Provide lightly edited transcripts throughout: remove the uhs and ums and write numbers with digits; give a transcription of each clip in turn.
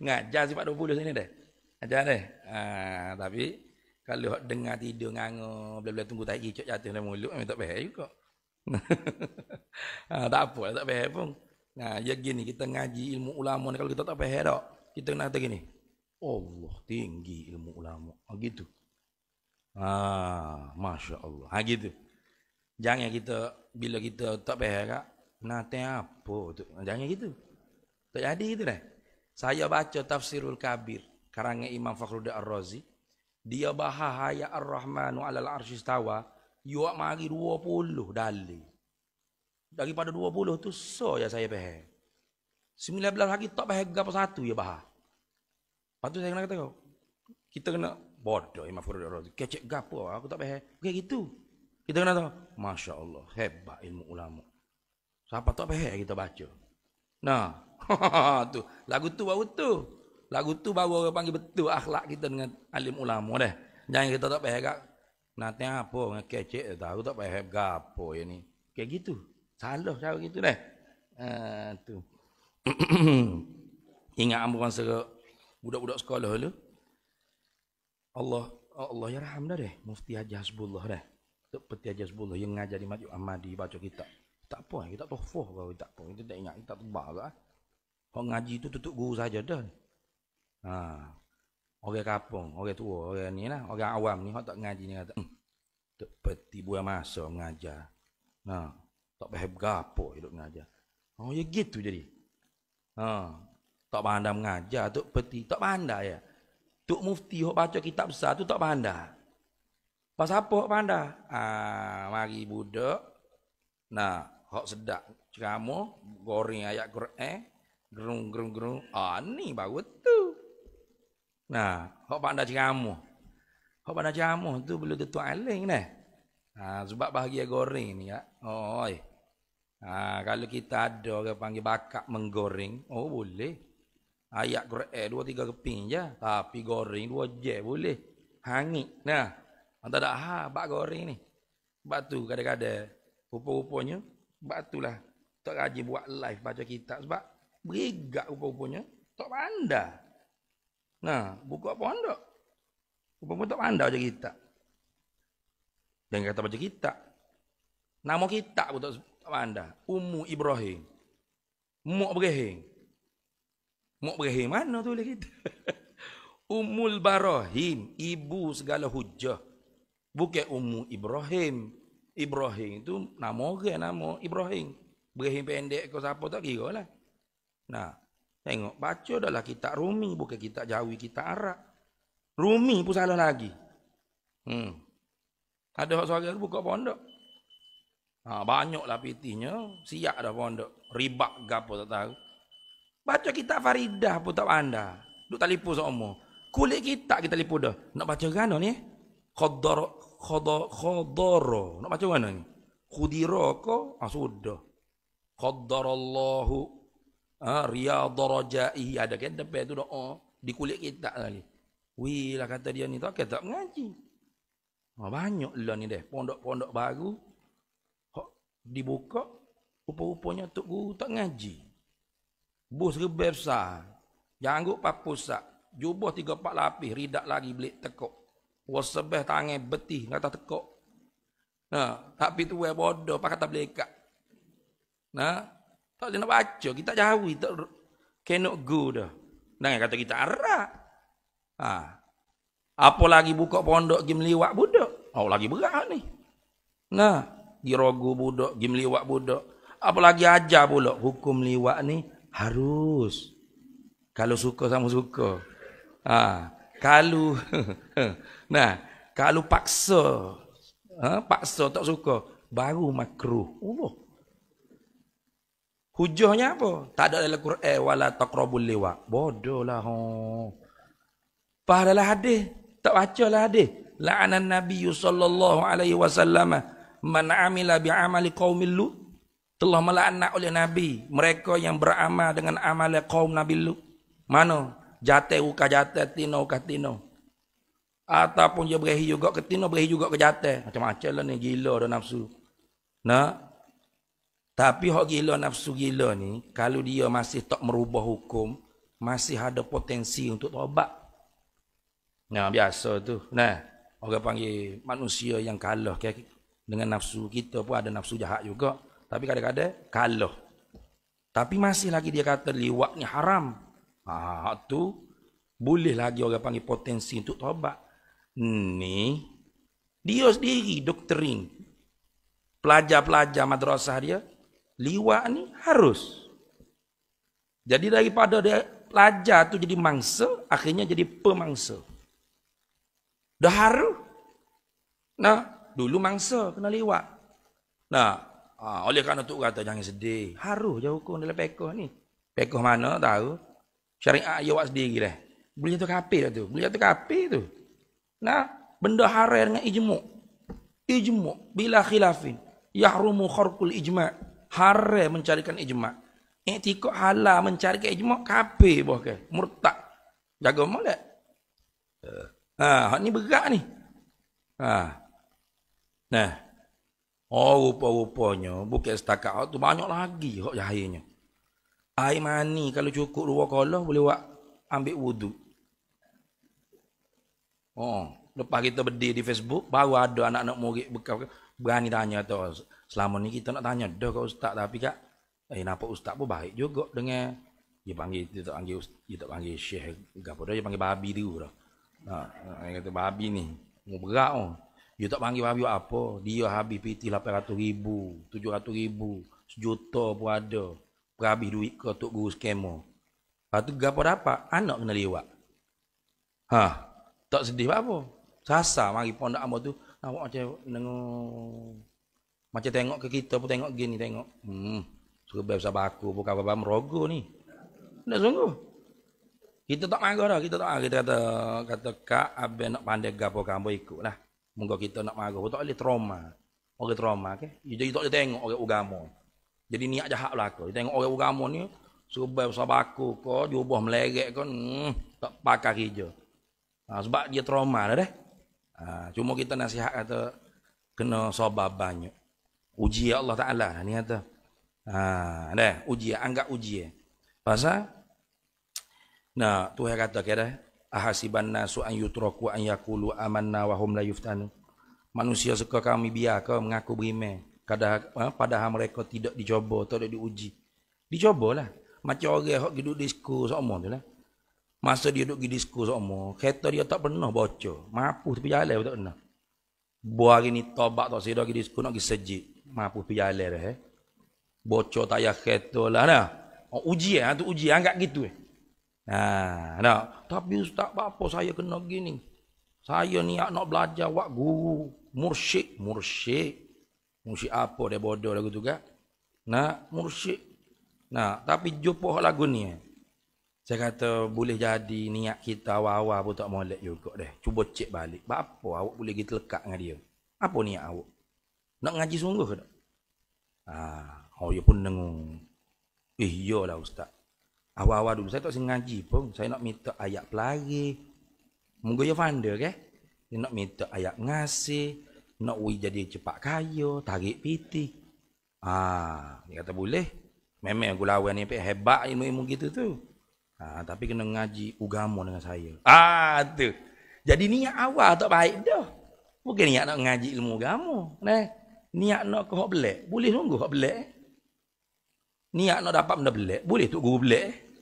Ngajar sifat 20 sini deh. Ajar deh. Tapi kalau dengar tidur nganga bila-bila tunggu tai kicok jatuh dalam mulut memang tak faham juga. Tak apa tak faham pun. Nah, ya gini kita ngaji ilmu ulama ni kalau kita tak faham tak. Kita kena kata gini. Allah tinggi ilmu ulama. Gitu. Masya Allah. Gitu. Jangan kita bila kita tak faham kak, nate apa tu? Jangan gitu. Tak jadi gitu dah. Saya baca Tafsirul Kabir karangan Imam Fakhruddin Ar-Razi. Dia bahas ayat Ar-Rahmanu 'alal 'arsy istawa, yuak mari 20 dalil. Daripada 20 tu so ya saya faham. 19 lagi tak faham apa satu ya bahas. Lepas tu saya kena kata kau. Kita kena bodoh Imam Fakhruddin Ar-Razi. Kecek gapo aku tak faham. Okey gitu. Kita kena tahu, Masya Allah, hebat ilmu ulama. Siapa tak faham kita baca. Nah, tu lagu tu baru tu. Lagu tu baru orang panggil betul akhlak kita dengan alim ulama dah. Jangan kita tak faham kak. Nanti apa dengan kecek tahu tak faham gapo ya ni. Kayak gitu. Salah cara gitu dah. Tu. Ingat amburan sera budak-budak sekolah dulu. Allah ya raham dah deh. Mufti Haji Hasbullah dah. Seperti Haji Hasbullah yang ngajar di Masjid Ahmadi baca kitab. Tak apa, kita tofoh kau tak apa. Kita tak ingat kita tebal lah. Kau ngaji itu tutup guru saja dah. Orang kampung, orang tua, orang ni lah, orang awam ni hok tak ngaji ni kata, seperti buah masa mengajar. Tak faham gapo hidup mengajar. Oh ya gitu jadi. Tak pandai mengajar tu peti, tak pandai ya. Tuk mufti hok baca kitab besar tu tak pandai. Pas apa hok pandai? Mari budak. Hok sedap ceramah, goreng ayat Quran, gerung. Ni baru tu. Hok pandai ceramah. Hok pandai ceramah tu belum tentu alim dah. Sebab bahagia goreng ni ya. Kalau kita ada orang panggil bakat menggoreng, boleh. Ayat Quran 2-3 keping je, tapi goreng 2 je boleh. Hangit. Tak ada bak goreng ni. Sebab tu kadang-kadang rupa-rupanya sebab itulah tak rajin buat live baca kitab sebab berigak rupa-rupanya tak pandai. Buka pondok. Rupa-rupanya tak pandai baca kitab. Jangan kata baca kitab. Nama kitab pun tak pandai. Ummu Ibrahim. Mok Ibrahim. Mok Ibrahim mana tu kita? Ummul Barahim, ibu segala hujah. Bukan Ummu Ibrahim. Ibrahim itu nama orang, nama Ibrahim. Ibrahim pendek ke siapa tak kira lah. Tengok, baca adalah kitab Rumi, bukan kitab Jawi, kitab Arab. Rumi pun salah lagi. Ada hak suara buka pondok. Banyaklah pitinya, siap dah pondok. Ribak gapo tak tahu. Baca kitab Faridah pun tak pandai. Duk telefon sama. Kulit kitab kita telefon dah. Nak baca kan ni? Khadara. Nak baca mana ni? Khudira ko? Sudah. Qadarallahu riyadaraja'i. Ada kan depan tu doa di kulit kitab kali. Wih lah kata dia ni tak kata mengaji. Banyak lah ni deh. Pondok-pondok baru dibuka. Rupa-rupanya tok guru tak ngaji. Bus rebel besar. Janggut papusak. Jubah 3-4 lapis. Ridak lagi belik tekuk. Wasebeh tangan betih. Kata tekuk. Tapi tu bodoh. Pak kata belikat. Tak boleh nak baca. Kita jauh. Tak cannot go dah. Jangan kata kita arak. Apa lagi buka pondok pergi meliwat budak. Lagi berat ni. Dirogu budak. Pergi meliwat budak. Apa lagi ajar pula. Hukum meliwat ni harus. Kalau suka sama suka. Kalau kalau paksa tak suka baru makruh. Hujahnya apa? Tak ada dalam Quran wala taqrabul liwa. Bodohlah. Padahal hadis tak bacalah hadis. La'anan Nabi sallallahu alaihi wasallam man amila bi amali qaumil Lut. Telah melaknat oleh Nabi mereka yang beramal dengan amal kaum Nabi Lut. Mana? Jatuh uka jatuh, tino uka tino. Ataupun dia berahi juga ke tino, berahi juga ke jatuh. Macam-macam lah ni, gila dah nafsu. Tapi hak gila nafsu gila ni, kalau dia masih tak merubah hukum, masih ada potensi untuk tobat. Nah, biasa tu. Nah, orang panggil manusia yang kalah dengan nafsu. Kita pun ada nafsu jahat juga. Tapi kadang-kadang kalah. Tapi masih lagi dia kata liwat ni haram. Tu boleh lagi orang panggil potensi untuk tobat. Ni dia sendiri doktrin. Pelajar-pelajar madrasah dia, liwat ni harus. Jadi daripada dia pelajar tu jadi mangsa, akhirnya jadi pemangsa. Dah haru. Nah, dulu mangsa kena liwat. Nah, oleh kerana tu kata jangan sedih. Haru je hukum dalam pekoh ni. Pekoh mana tahu? Syariat dia buat sendiri dah. Boleh jatuh kafir tu. Boleh jatuh kafir tu. Nah, benda haram dengan ijmu'. Ijmu' bila khilafin. Yahrumu kharqul ijma'. Haram mencarikan ijma'. Iktikad halal mencarikan ijma' kafir boh ke? Murtad. Jaga molek. Hak ni berat ni. Nah. Rupa-rupanya bukan setakat hak tu banyak lagi hak jahilnya. Air mani kalau cukup 2 kolah boleh buat ambil wudu. Lepas kita berdiri di Facebook baru ada anak-anak murid berani tanya tu. Selama ni kita nak tanya dah ke ustaz tapi kak nampak ustaz pun baik juga dengan dia tak panggil syekh gapo dah dia panggil babi dulu dah. Dia kata babi ni mau berat dia tak panggil babi apa dia habis PT 800,000 700,000 sejuta pun ada berhabis duit ke tok guru skema lepas tu gapo dapat anak kena lewat tak sedih apa sasa mari pondok hamba tu nampak macam tengok ke kita pun tengok gini tengok suruh besar baku bukan apa-apa merogo ni tak sungguh. Kita tak marah dah, kita tak marah. Kita kata kak, abang nak pandai gapo kamu ikutlah. Moga kita nak marah, tak boleh trauma. Orang trauma ke? Jadi tak boleh tengok orang agama. Jadi niat jahat belaka. Dia tengok orang agama ni suruh besar baku ko, jubah melerek kon, tak pakai kerja. Sebab dia trauma dah. Cuma kita nasihat kata kena sabar banyak. Uji Allah Taala ni kata. Uji anggap uji. Pasal Tuhan kata kira ahasiban nasu an yutraku an yaqulu amanna wa hum la yuftanu. Manusia suka kami biar kau mengaku beriman padahal mereka tidak dicoba, tidak diuji. Dicobalah. Macam orang hok duduk disko sokmo tu lah. Masa dia duduk di disko sokmo, kereta dia tak pernah bocor. Mampu tepi jalan tak pernah. Buat hari ni tobat tak sedak di disko nak pergi sejid. Mampu tepi jalan dah Bocor tayar kereta lah dah. Ujian tu ujian anggap gitu tapi ustaz apa saya kena gini. Saya niat nak belajar buat guru, mursyid apa dia bodoh lagu tu kan. Mursyid. Tapi jumpa lagu ni. Saya kata boleh jadi niat kita awal-awal pun tak molek juga deh. Cuba cek balik. Apa awak boleh gitu lekat dengan dia? Apa niat awak? Nak ngaji sungguh ke tak? Dia pun dengung. Iyalah ustaz. Awal-awal dulu saya tak ngaji pun. Saya nak minta ayat pelari. Moga ya fanda ke? Dia nak minta ayat ngasih. Nak jadi cepat kaya. Tarik piti. Dia kata boleh. Memang aku lawan ni hebat ilmu-ilmu gitu tu. Tapi kena ngaji agama dengan saya. Tu. Jadi niat awal tak baik dah. Bukan niat nak ngaji ilmu agama. Niat nak ke hak belak. Boleh sungguh hak belak. Niat nak dapat benda belak. Boleh tu guru belak.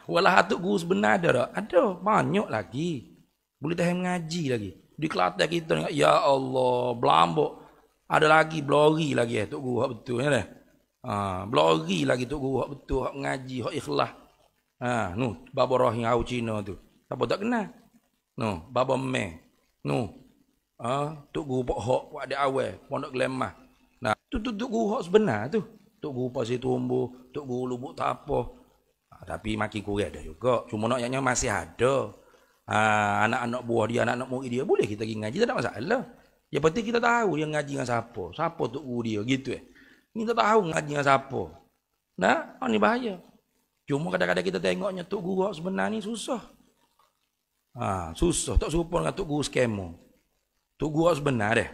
Walau hatuk guru sebenar ada tak? Ada. Banyak lagi. Boleh tahan mengaji lagi. Di Kelantan kita ni, ya Allah, Belambok. Ada lagi, blori lagi tok guru hak betul ya. Blori lagi tok guru hak betul, hak mengaji, hak ikhlas. Baba Rahim au Cina tu. Siapa tak kenal? Baba Meh. Tok guru pok hak buat ada awal, pondok Glemah. Tu tok guru hak sebenar tu. Tok guru Pasir Tumbuh, tok guru Lubuk Tapah. Tapi makin kurang dah juga. Cuma naknya masih ada. Anak-anak buah dia, anak-anak murid dia boleh kita pergi ngaji, tak ada masalah. Yang penting kita tahu dia ngaji dengan siapa. Siapa tok guru dia gitu Kita tahu ngaji dengan siapa. Ni bahaya. Cuma kadang-kadang kita tengoknya tok guru hak sebenar ni susah. Susah tak serupa dengan tok guru skema. Tok guru hak sebenar deh.